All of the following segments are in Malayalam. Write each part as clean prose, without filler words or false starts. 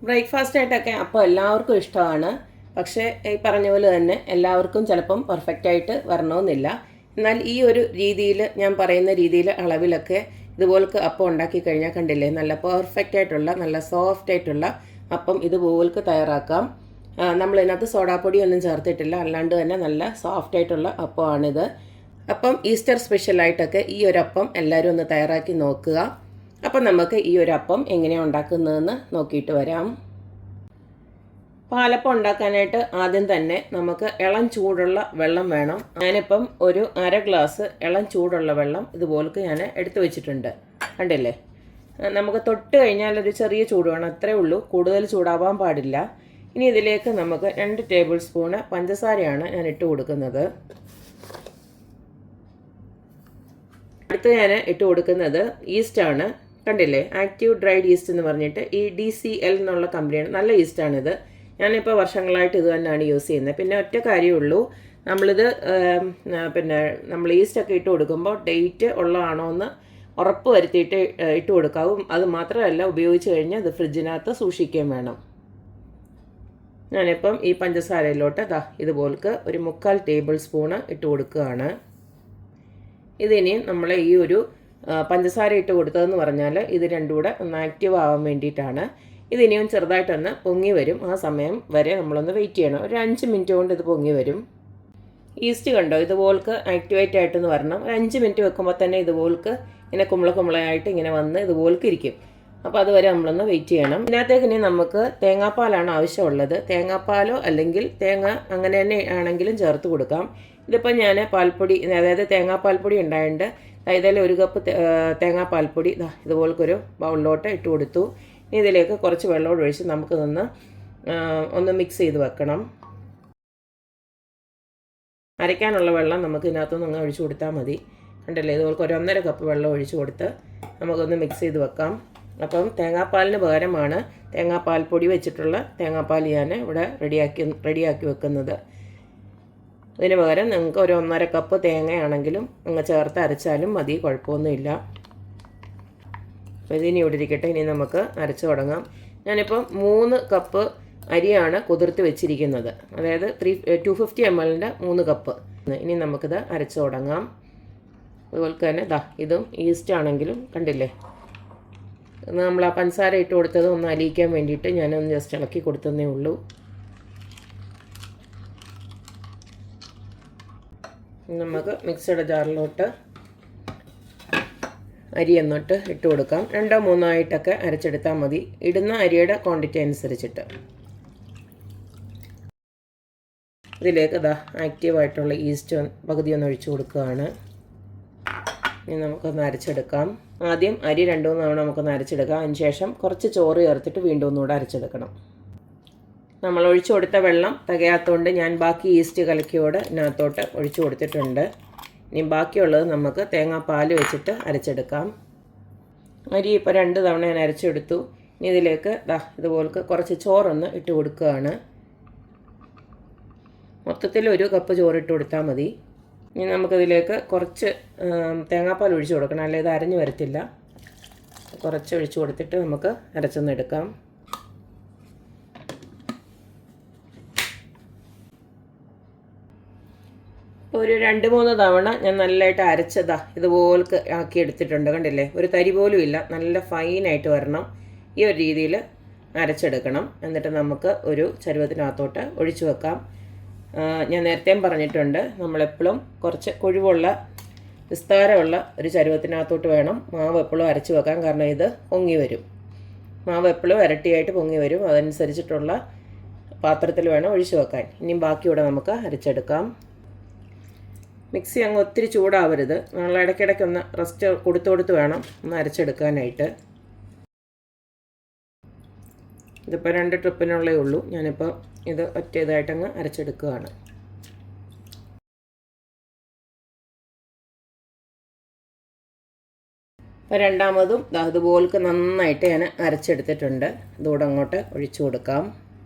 ബ്രേക്ക്ഫാസ്റ്റ് ആയിട്ടൊക്കെ അപ്പോൾ എല്ലാവർക്കും ഇഷ്ടമാണ്. പക്ഷേ ഈ പറഞ്ഞ പോലെ തന്നെ എല്ലാവർക്കും ചിലപ്പം പെർഫെക്റ്റ് ആയിട്ട് വരണമെന്നില്ല. എന്നാൽ ഈ ഒരു രീതിയിൽ, ഞാൻ പറയുന്ന രീതിയിൽ അളവിലൊക്കെ ഇതുപോലൊക്കെ അപ്പം ഉണ്ടാക്കി കഴിഞ്ഞാൽ കണ്ടില്ലേ, നല്ല പെർഫെക്റ്റ് ആയിട്ടുള്ള നല്ല സോഫ്റ്റ് ആയിട്ടുള്ള അപ്പം ഇതുപോലൊക്കെ തയ്യാറാക്കാം. നമ്മളിതിനകത്ത് സോഡാപ്പൊടിയൊന്നും ചേർത്തിട്ടില്ല, അല്ലാണ്ട് തന്നെ നല്ല സോഫ്റ്റ് ആയിട്ടുള്ള അപ്പമാണിത്. അപ്പം ഈസ്റ്റർ സ്പെഷ്യലായിട്ടൊക്കെ ഈ ഒരു അപ്പം എല്ലാവരും ഒന്ന് തയ്യാറാക്കി നോക്കുക. അപ്പം നമുക്ക് ഈ ഒരു അപ്പം എങ്ങനെയാണ് ഉണ്ടാക്കുന്നതെന്ന് നോക്കിയിട്ട് വരാം. പാലപ്പം ഉണ്ടാക്കാനായിട്ട് ആദ്യം തന്നെ നമുക്ക് ഇളം ചൂടുള്ള വെള്ളം വേണം. ഞാനിപ്പം ഒരു അര ഗ്ലാസ് ഇളം ചൂടുള്ള വെള്ളം ഇതുപോലൊക്കെ ഞാൻ എടുത്തു വെച്ചിട്ടുണ്ട്. കണ്ടില്ലേ, നമുക്ക് തൊട്ട് കഴിഞ്ഞാൽ ഒരു ചെറിയ ചൂട് വേണം, അത്രേ ഉള്ളൂ, കൂടുതൽ ചൂടാവാൻ പാടില്ല. ഇനി ഇതിലേക്ക് നമുക്ക് 2 ടേബിൾ സ്പൂണ് പഞ്ചസാരയാണ് ഞാൻ ഇട്ട് കൊടുക്കുന്നത്. അടുത്ത് ഞാൻ ഇട്ട് കൊടുക്കുന്നത് ഈസ്റ്റാണ്. കണ്ടില്ലേ, ആക്റ്റീവ് ഡ്രൈഡ് ഈസ്റ്റ് എന്ന് പറഞ്ഞിട്ട് ഈ DCL എന്നുള്ള കമ്പനിയാണ്. നല്ല ഈസ്റ്റാണിത്. ഞാനിപ്പോൾ വർഷങ്ങളായിട്ട് ഇത് തന്നെയാണ് യൂസ് ചെയ്യുന്നത്. പിന്നെ ഒറ്റ കാര്യമുള്ളൂ, നമ്മളിത് നമ്മൾ ഈസ്റ്റൊക്കെ ഇട്ട് കൊടുക്കുമ്പോൾ ഡേറ്റ് ഉള്ളതാണോ എന്ന് ഉറപ്പ് വരുത്തിയിട്ട് ഇട്ട് കൊടുക്കാവും. അത് മാത്രമല്ല, ഉപയോഗിച്ച് കഴിഞ്ഞാൽ അത് ഫ്രിഡ്ജിനകത്ത് സൂക്ഷിക്കുകയും വേണം. ഞാനിപ്പം ഈ പഞ്ചസാരയിലോട്ട് ഇതുപോലക്ക് ഒരു 3/4 ടേബിൾ സ്പൂണ് ഇട്ട് കൊടുക്കുകയാണ്. ഇതിനി നമ്മൾ ഈ ഒരു പഞ്ചസാര ഇട്ട് കൊടുത്തതെന്ന് പറഞ്ഞാൽ ഇത് രണ്ടും കൂടെ ഒന്ന് ആക്റ്റീവ് ആവാൻ വേണ്ടിയിട്ടാണ്. ഇതിനിയും ചെറുതായിട്ടൊന്ന് പൊങ്ങി വരും. ആ സമയം വരെ നമ്മളൊന്ന് വെയിറ്റ് ചെയ്യണം. ഒരു 5 മിനിറ്റ് കൊണ്ട് ഇത് പൊങ്ങി വരും. ഈസ്റ്റ് കണ്ടോ, ഇതുപോലക്ക് ആക്ടിവേറ്റ് ആയിട്ടെന്ന് വരണം. ഒരു 5 മിനിറ്റ് വെക്കുമ്പോൾ തന്നെ ഇതുപോലക്ക് ഇങ്ങനെ കുമ്പളയായിട്ട് ഇങ്ങനെ വന്ന് ഇതുപോലക്ക് ഇരിക്കും. അപ്പോൾ അതുവരെ നമ്മളൊന്ന് വെയിറ്റ് ചെയ്യണം. ഇതിനകത്തേക്ക് ഇനി നമുക്ക് തേങ്ങാപ്പാലാണ് ആവശ്യമുള്ളത്. തേങ്ങാപ്പാലോ അല്ലെങ്കിൽ തേങ്ങ അങ്ങനെ തന്നെ ആണെങ്കിലും ചേർത്ത് കൊടുക്കാം. ഇതിപ്പോൾ ഞാൻ പാൽപ്പൊടി, അതായത് തേങ്ങാപ്പാൽപ്പൊടി ഉണ്ടായതുകൊണ്ട് ഇതിൽ 1 കപ്പ് തേങ്ങാപ്പാൽപ്പൊടി ഇതുപോലൊരു ബൗളിലോട്ട് ഇട്ട് കൊടുത്തു. ഇനി ഇതിലേക്ക് കുറച്ച് വെള്ളം ഒഴിച്ച് നമുക്ക് ഒന്ന് മിക്സ് ചെയ്ത് വെക്കണം. അരയ്ക്കാനുള്ള വെള്ളം നമുക്ക് ഇതിനകത്തുനിന്ന് ഒഴിച്ചു കൊടുത്താൽ മതി. കണ്ടല്ലേ, ഇതുപോലെ ഒരു 1.5 കപ്പ് വെള്ളം ഒഴിച്ച് കൊടുത്ത് നമുക്കൊന്ന് മിക്സ് ചെയ്ത് വെക്കാം. അപ്പം തേങ്ങാപ്പാലിന് പകരമാണ് തേങ്ങാപ്പാൽപ്പൊടി വെച്ചിട്ടുള്ള തേങ്ങാപ്പാൽ ഞാൻ ഇവിടെ റെഡിയാക്കി വെക്കുന്നത്. ഇതിന് പകരം നിങ്ങൾക്ക് ഒരു 1.5 കപ്പ് തേങ്ങയാണെങ്കിലും അങ്ങ് ചേർത്ത് അരച്ചാലും മതി, കുഴപ്പമൊന്നുമില്ല. അപ്പോൾ ഇതിനി ഇവിടെ ഇരിക്കട്ടെ. ഇനി നമുക്ക് അരച്ച് തുടങ്ങാം. ഞാനിപ്പോൾ 3 കപ്പ് അരിയാണ് കുതിർത്ത് വെച്ചിരിക്കുന്നത്, അതായത് 250 ml 3 കപ്പ്. ഇനി നമുക്കിത് അരച്ച് തുടങ്ങാം. അതുപോലെ തന്നെ ഇതും ഈസ്റ്റ് ആണെങ്കിലും കണ്ടില്ലേ, നമ്മൾ ആ പഞ്ചസാര ഇട്ട് കൊടുത്തത് ഒന്ന് അലിയിക്കാൻ വേണ്ടിയിട്ട് ഞാനൊന്ന് ജസ്റ്റ് ഇളക്കി കൊടുത്തതേ ഉള്ളൂ. നമുക്ക് മിക്സിയുടെ ജാറിലോട്ട് അരി എന്നിട്ട് ഇട്ട് കൊടുക്കാം. 2-3 ആയിട്ടൊക്കെ അരച്ചെടുത്താൽ മതി, ഇടുന്ന അരിയുടെ ക്വാണ്ടിറ്റി അനുസരിച്ചിട്ട്. ഇതിലേക്ക് ആക്റ്റീവായിട്ടുള്ള ഈസ്റ്റ് പകുതി ഒന്ന് ഒഴിച്ചു കൊടുക്കുകയാണ്. ഇനി നമുക്കൊന്ന് അരച്ചെടുക്കാം. ആദ്യം അരി 2-3 തവണ നമുക്കൊന്ന് അരച്ചെടുക്കാം. അതിനുശേഷം കുറച്ച് ചോറ് ചേർത്തിട്ട് വീണ്ടും ഒന്നുകൂടെ അരച്ചെടുക്കണം. നമ്മൾ ഒഴിച്ചു കൊടുത്ത വെള്ളം തികയാത്തതുകൊണ്ട് ഞാൻ ബാക്കി ഈസ്റ്റ് കലക്കിയോടെ ഇതിനകത്തോട്ട് ഒഴിച്ചു കൊടുത്തിട്ടുണ്ട്. ഇനി ബാക്കിയുള്ളത് നമുക്ക് തേങ്ങാപ്പാൽ വെച്ചിട്ട് അരച്ചെടുക്കാം. അരി ഇപ്പോൾ 2 തവണ ഞാൻ അരച്ചെടുത്തു. ഇനി ഇതിലേക്ക് ഇതുപോലക്ക് കുറച്ച് ചോറൊന്ന് ഇട്ട് കൊടുക്കുകയാണ്. മൊത്തത്തിൽ 1 കപ്പ് ചോറിട്ട് കൊടുത്താൽ മതി. ഇനി നമുക്കതിലേക്ക് കുറച്ച് തേങ്ങാപ്പാൽ ഒഴിച്ച് കൊടുക്കണം, അല്ലെങ്കിൽ ഇത് അരഞ്ഞു വരത്തില്ല. കുറച്ച് ഒഴിച്ച് കൊടുത്തിട്ട് നമുക്ക് അരച്ചൊന്നെടുക്കാം. ഒരു 2-3 തവണ ഞാൻ നല്ലതായിട്ട് അരച്ചതാ ഇതുപോലൊക്കെ ആക്കി എടുത്തിട്ടുണ്ട്. കണ്ടില്ലേ, ഒരു തരി പോലും ഇല്ല, നല്ല ഫൈനായിട്ട് വരണം. ഈ ഒരു രീതിയിൽ അരച്ചെടുക്കണം. എന്നിട്ട് നമുക്ക് ഒരു ചരുവത്തിനകത്തോട്ട് ഒഴിച്ചു വെക്കാം. ഞാൻ നേരത്തെയും പറഞ്ഞിട്ടുണ്ട്, നമ്മളെപ്പോഴും കുറച്ച് കൊഴുവുള്ള വിസ്താരമുള്ള ഒരു ചരുവത്തിനകത്തോട്ട് വേണം മാവ് എപ്പോഴും അരച്ച് വെക്കാൻ. കാരണം ഇത് പൊങ്ങി വരും, മാവ് എപ്പോഴും ഇരട്ടിയായിട്ട് പൊങ്ങി വരും. അതനുസരിച്ചിട്ടുള്ള പാത്രത്തിൽ വേണം ഒഴിച്ചു വെക്കാൻ. ഇനിയും ബാക്കിയൂടെ നമുക്ക് അരച്ചെടുക്കാം. മിക്സി അങ്ങ് ഒത്തിരി ചൂടാവരുത്, നമ്മൾ ഇടയ്ക്കിടയ്ക്കൊന്ന് റെസ്റ്റ് കൊടുത്ത് വേണം ഒന്ന് അരച്ചെടുക്കാനായിട്ട്. ഇതിപ്പോൾ 2 ട്രിപ്പിനുള്ളേ ഉള്ളൂ. ഞാനിപ്പോൾ ഇത് ഒറ്റ ഇതായിട്ടങ്ങ് അരച്ചെടുക്കുകയാണ്. അപ്പോൾ രണ്ടാമതും അതുപോലൊക്കെ നന്നായിട്ട് ഞാൻ അരച്ചെടുത്തിട്ടുണ്ട്. ഇതുകൂടെ അങ്ങോട്ട് ഒഴിച്ചു കൊടുക്കാം.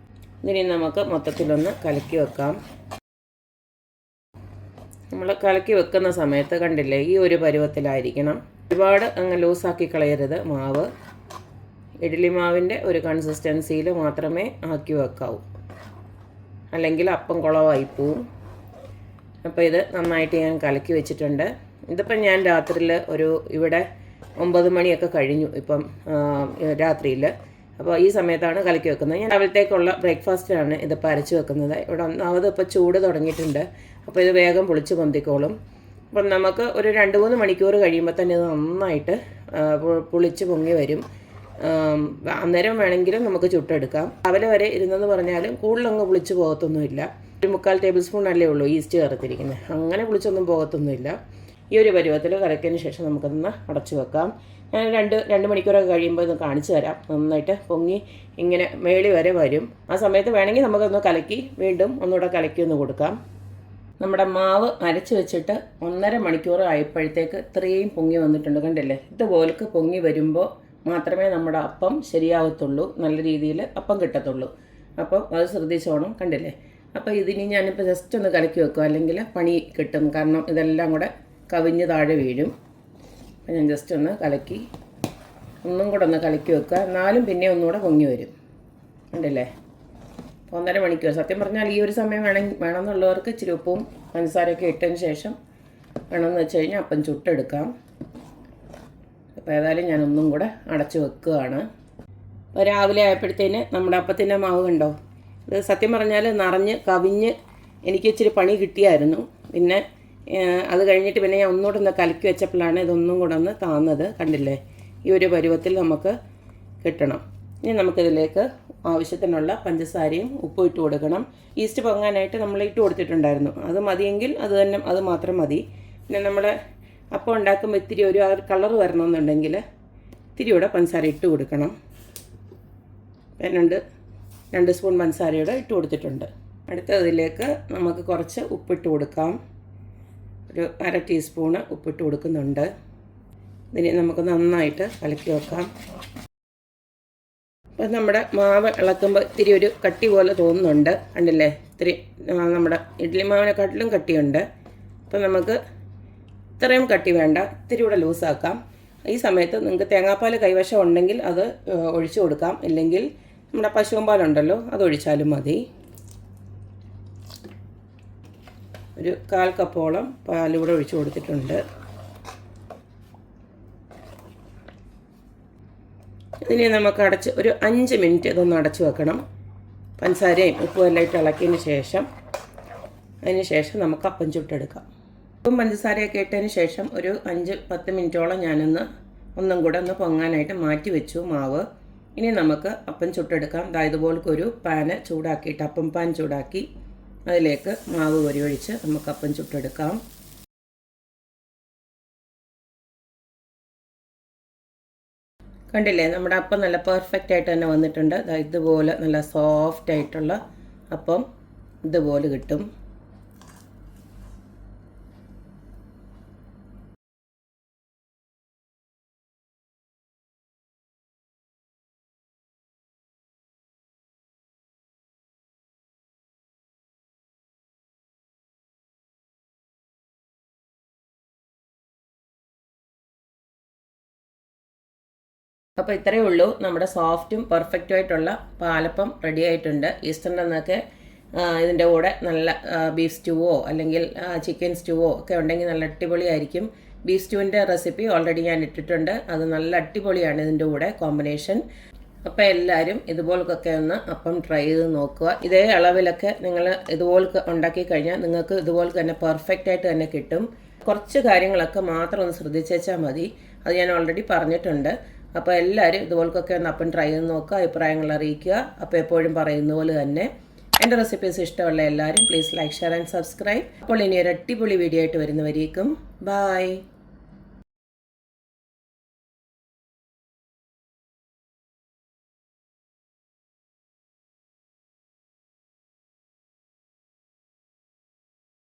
ഇതിനി നമുക്ക് മൊത്തത്തിലൊന്ന് കലക്കി വെക്കാം. നമ്മൾ കലക്കി വെക്കുന്ന സമയത്ത് കണ്ടില്ലേ, ഈ ഒരു പരുവത്തിലായിരിക്കണം. ഒരുപാട് അങ്ങ് ലൂസാക്കി കളയരുത് മാവ്. ഇഡ്ഡലി മാവിൻ്റെ ഒരു കൺസിസ്റ്റൻസിയിൽ മാത്രമേ ആക്കി വെക്കാവൂ, അല്ലെങ്കിൽ അപ്പം കുളമായി പോവും. അപ്പോൾ ഇത് നന്നായിട്ട് ഞാൻ കലക്കി വെച്ചിട്ടുണ്ട്. ഇതിപ്പം ഞാൻ രാത്രിയിൽ ഇവിടെ 9 മണിയൊക്കെ കഴിഞ്ഞു ഇപ്പം രാത്രിയിൽ. അപ്പോൾ ഈ സമയത്താണ് കലക്കി വെക്കുന്നത്. ഞാൻ രാവിലത്തേക്കുള്ള ബ്രേക്ക്ഫാസ്റ്റാണ് ഇതിപ്പോൾ അരച്ച് വെക്കുന്നത്. ഇവിടെ ഒന്നാമത് ഇപ്പോൾ ചൂട് തുടങ്ങിയിട്ടുണ്ട്, അപ്പോൾ ഇത് വേഗം പൊളിച്ച് പൊന്തിക്കോളും. അപ്പം നമുക്ക് ഒരു 2-3 മണിക്കൂർ കഴിയുമ്പോൾ തന്നെ ഇത് നന്നായിട്ട് പുളിച്ച് പൊങ്ങി വരും. അന്നേരം വേണമെങ്കിലും നമുക്ക് ചുട്ടെടുക്കാം. രാവിലെ വരെ ഇരുന്നെന്ന് പറഞ്ഞാലും കൂടുതലങ്ങ് പുളിച്ച് പോകത്തൊന്നുമില്ല. 1/4 ടേബിൾ സ്പൂൺ അല്ലേ ഉള്ളൂ ഈസ്റ്റ് ചേർത്തിരിക്കുന്നത്, അങ്ങനെ പുളിച്ചൊന്നും പോകത്തൊന്നുമില്ല. ഈ ഒരു പരുവത്തിൽ കലക്കിയതിന് ശേഷം നമുക്കൊന്ന് അടച്ചു വെക്കാം. ഞാൻ 2 മണിക്കൂറൊക്കെ കഴിയുമ്പോൾ ഇത് കാണിച്ചു തരാം. നന്നായിട്ട് പൊങ്ങി ഇങ്ങനെ മേളി വരെ വരും. ആ സമയത്ത് വേണമെങ്കിൽ നമുക്കൊന്ന് കലക്കി വീണ്ടും ഒന്നുകൂടെ കലക്കി ഒന്ന് കൊടുക്കാം. നമ്മുടെ മാവ് അരച്ച് വെച്ചിട്ട് 1.5 മണിക്കൂർ ആയപ്പോഴത്തേക്ക് ഇത്രയും പൊങ്ങി വന്നിട്ടുണ്ട്, കണ്ടില്ലേ? ഇതുപോലൊക്കെ പൊങ്ങി വരുമ്പോൾ മാത്രമേ നമ്മുടെ അപ്പം ശരിയാവത്തുള്ളൂ, നല്ല രീതിയിൽ അപ്പം കിട്ടത്തുള്ളൂ. അപ്പം അത് ശ്രദ്ധിച്ചോണം, കണ്ടില്ലേ? അപ്പോൾ ഇതിനി ഞാനിപ്പോൾ ജസ്റ്റ് ഒന്ന് കലക്കി വെക്കും, അല്ലെങ്കിൽ പണി കിട്ടും. കാരണം ഇതെല്ലാം കൂടെ കവിഞ്ഞ് താഴെ വീഴും. അപ്പം ഞാൻ ജസ്റ്റ് ഒന്ന് കലക്കി ഒന്നും കൂടെ ഒന്ന് കലക്കി വെക്കുക, എന്നാലും പിന്നെ ഒന്നുകൂടെ പൊങ്ങി വരും, കണ്ടില്ലേ? 1.5 മണിക്കൂർ. സത്യം പറഞ്ഞാൽ ഈ ഒരു സമയം വേണമെന്നുള്ളവർക്ക് ഇച്ചിരി ഉപ്പും പഞ്ചസാരയൊക്കെ ഇട്ടതിന് ശേഷം വേണമെന്ന് വെച്ച് കഴിഞ്ഞാൽ അപ്പം ചുട്ടെടുക്കാം. അപ്പോൾ ഏതായാലും ഞാൻ ഒന്നും കൂടെ അടച്ച് വെക്കുകയാണ്. അപ്പോൾ രാവിലെ ആയപ്പോഴത്തേന് നമ്മുടെ അപ്പത്തിൻ്റെ മാവ് കണ്ടോ? ഇത് സത്യം പറഞ്ഞാൽ നിറഞ്ഞ് കവിഞ്ഞ് എനിക്ക് ഇച്ചിരി പണി കിട്ടിയായിരുന്നു. പിന്നെ അത് കഴിഞ്ഞിട്ട് പിന്നെ ഞാൻ ഒന്നുകൂടെ ഒന്ന് കലക്കി വെച്ചപ്പോഴാണ് ഇതൊന്നും കൂടെ ഒന്ന് താന്നത്, കണ്ടില്ലേ? ഈ ഒരു പരുവത്തിൽ നമുക്ക് കിട്ടണം. ഇനി നമുക്കിതിലേക്ക് ആവശ്യത്തിനുള്ള പഞ്ചസാരയും ഉപ്പും ഇട്ട് കൊടുക്കണം. ഈസ്റ്റ് പൊങ്ങാനായിട്ട് നമ്മൾ ഇട്ട് കൊടുത്തിട്ടുണ്ടായിരുന്നു, അത് മതിയെങ്കിൽ അത് മാത്രം മതി. പിന്നെ നമ്മൾ അപ്പം ഉണ്ടാക്കുമ്പോൾ ഇത്തിരി ഒരു കളർ വരണമെന്നുണ്ടെങ്കിൽ ഇത്തിരി കൂടെ പഞ്ചസാര ഇട്ട് കൊടുക്കണം. 2 സ്പൂൺ പഞ്ചസാരയുടെ ഇട്ട് കൊടുത്തിട്ടുണ്ട്. അടുത്തതിലേക്ക് നമുക്ക് കുറച്ച് ഉപ്പിട്ട് കൊടുക്കാം. ഒരു 1/2 ടീസ്പൂണ് ഉപ്പിട്ട് കൊടുക്കുന്നുണ്ട്. ഇതിന് നമുക്ക് നന്നായിട്ട് കലക്കി വെക്കാം. അപ്പം നമ്മുടെ മാവ് ഇളക്കുമ്പോൾ ഇത്തിരി ഒരു കട്ടി പോലെ തോന്നുന്നുണ്ട്, കണ്ടില്ലേ? ഇത്തിരി നമ്മുടെ ഇഡ്ഡലി മാവിനെക്കാട്ടിലും കട്ടിയുണ്ട്. അപ്പം നമുക്ക് ഇത്രയും കട്ടി വേണ്ട, ഇത്തിരി കൂടെ ലൂസാക്കാം. ഈ സമയത്ത് നിങ്ങൾക്ക് തേങ്ങാപ്പാൽ കൈവശം ഉണ്ടെങ്കിൽ അത് ഒഴിച്ചു കൊടുക്കാം, ഇല്ലെങ്കിൽ നമ്മുടെ പശുവും പാലുണ്ടല്ലോ അതൊഴിച്ചാലും മതി. ഒരു 1/4 കപ്പോളം പാലൂടെ ഒഴിച്ചു കൊടുത്തിട്ടുണ്ട്. ഇതിനെ നമുക്ക് അടച്ച് ഒരു 5 മിനിറ്റ് ഇതൊന്ന് അടച്ചു വെക്കണം. പഞ്ചസാരയും ഉപ്പും എല്ലാം ഇട്ട് ഇളക്കിയതിന് ശേഷം നമുക്ക് അപ്പം ചുട്ടെടുക്കാം. ഉപ്പും പഞ്ചസാരയൊക്കെ ഇട്ടതിന് ശേഷം ഒരു 5-10 മിനിറ്റോളം ഞാനൊന്ന് ഒന്നും കൂടെ ഒന്ന് പൊങ്ങാനായിട്ട് മാറ്റി വെച്ചു മാവ്. ഇനി നമുക്ക് അപ്പം ചുട്ടെടുക്കാം. ഇതുപോലൊക്കെ ഒരു പാന് ചൂടാക്കിയിട്ട്, അപ്പം പാൻ ചൂടാക്കി അതിലേക്ക് മാവ് ഒഴിച്ച് നമുക്ക് അപ്പം ചുട്ടെടുക്കാം. കണ്ടില്ലേ? നമ്മുടെ അപ്പം നല്ല പെർഫെക്റ്റ് ആയിട്ട് തന്നെ വന്നിട്ടുണ്ട്. ഇതുപോലെ നല്ല സോഫ്റ്റ് ആയിട്ടുള്ള അപ്പം ഇതുപോലെ കിട്ടും. അപ്പോൾ ഇത്രയേ ഉള്ളൂ, നമ്മുടെ സോഫ്റ്റും പെർഫെക്റ്റും ആയിട്ടുള്ള പാലപ്പം റെഡി ആയിട്ടുണ്ട്. ഈസ്റ്ററിൻ്റെ അന്നൊക്കെ ഇതിൻ്റെ കൂടെ നല്ല ബീഫ് സ്റ്റൂവോ അല്ലെങ്കിൽ ചിക്കൻ സ്റ്റൂവോ ഒക്കെ ഉണ്ടെങ്കിൽ നല്ല അടിപൊളിയായിരിക്കും. ബീഫ് സ്റ്റൂവിൻ്റെ റെസിപ്പി ഓൾറെഡി ഞാൻ ഇട്ടിട്ടുണ്ട്, അത് നല്ല അടിപൊളിയാണ് ഇതിൻ്റെ കൂടെ കോമ്പിനേഷൻ. അപ്പോൾ എല്ലാവരും ഇതുപോലൊക്കെ ഒന്ന് അപ്പം ട്രൈ ചെയ്ത് നോക്കുക. ഇതേ അളവിലൊക്കെ നിങ്ങൾ ഇതുപോലൊക്കെ ഉണ്ടാക്കി കഴിഞ്ഞാൽ നിങ്ങൾക്ക് ഇതുപോലെ തന്നെ പെർഫെക്റ്റ് ആയിട്ട് തന്നെ കിട്ടും. കുറച്ച് കാര്യങ്ങളൊക്കെ മാത്രം ഒന്ന് ശ്രദ്ധിച്ചാൽ മതി, അത് ഞാൻ ഓൾറെഡി പറഞ്ഞിട്ടുണ്ട്. അപ്പോൾ എല്ലാവരും ഇതുപോലൊക്കെ ഒന്ന് അപ്പം ട്രൈ ചെയ്ത് നോക്കുക, അഭിപ്രായങ്ങൾ അറിയിക്കുക. അപ്പോൾ എപ്പോഴും പറയുന്ന പോലെ തന്നെ എൻ്റെ റെസിപ്പീസ് ഇഷ്ടമുള്ള എല്ലാവരും please like, share and subscribe. അപ്പോൾ ഇനി ഒരു അടിപൊളി വീഡിയോ ആയിട്ട് വരുന്നവരേക്കും ബൈ.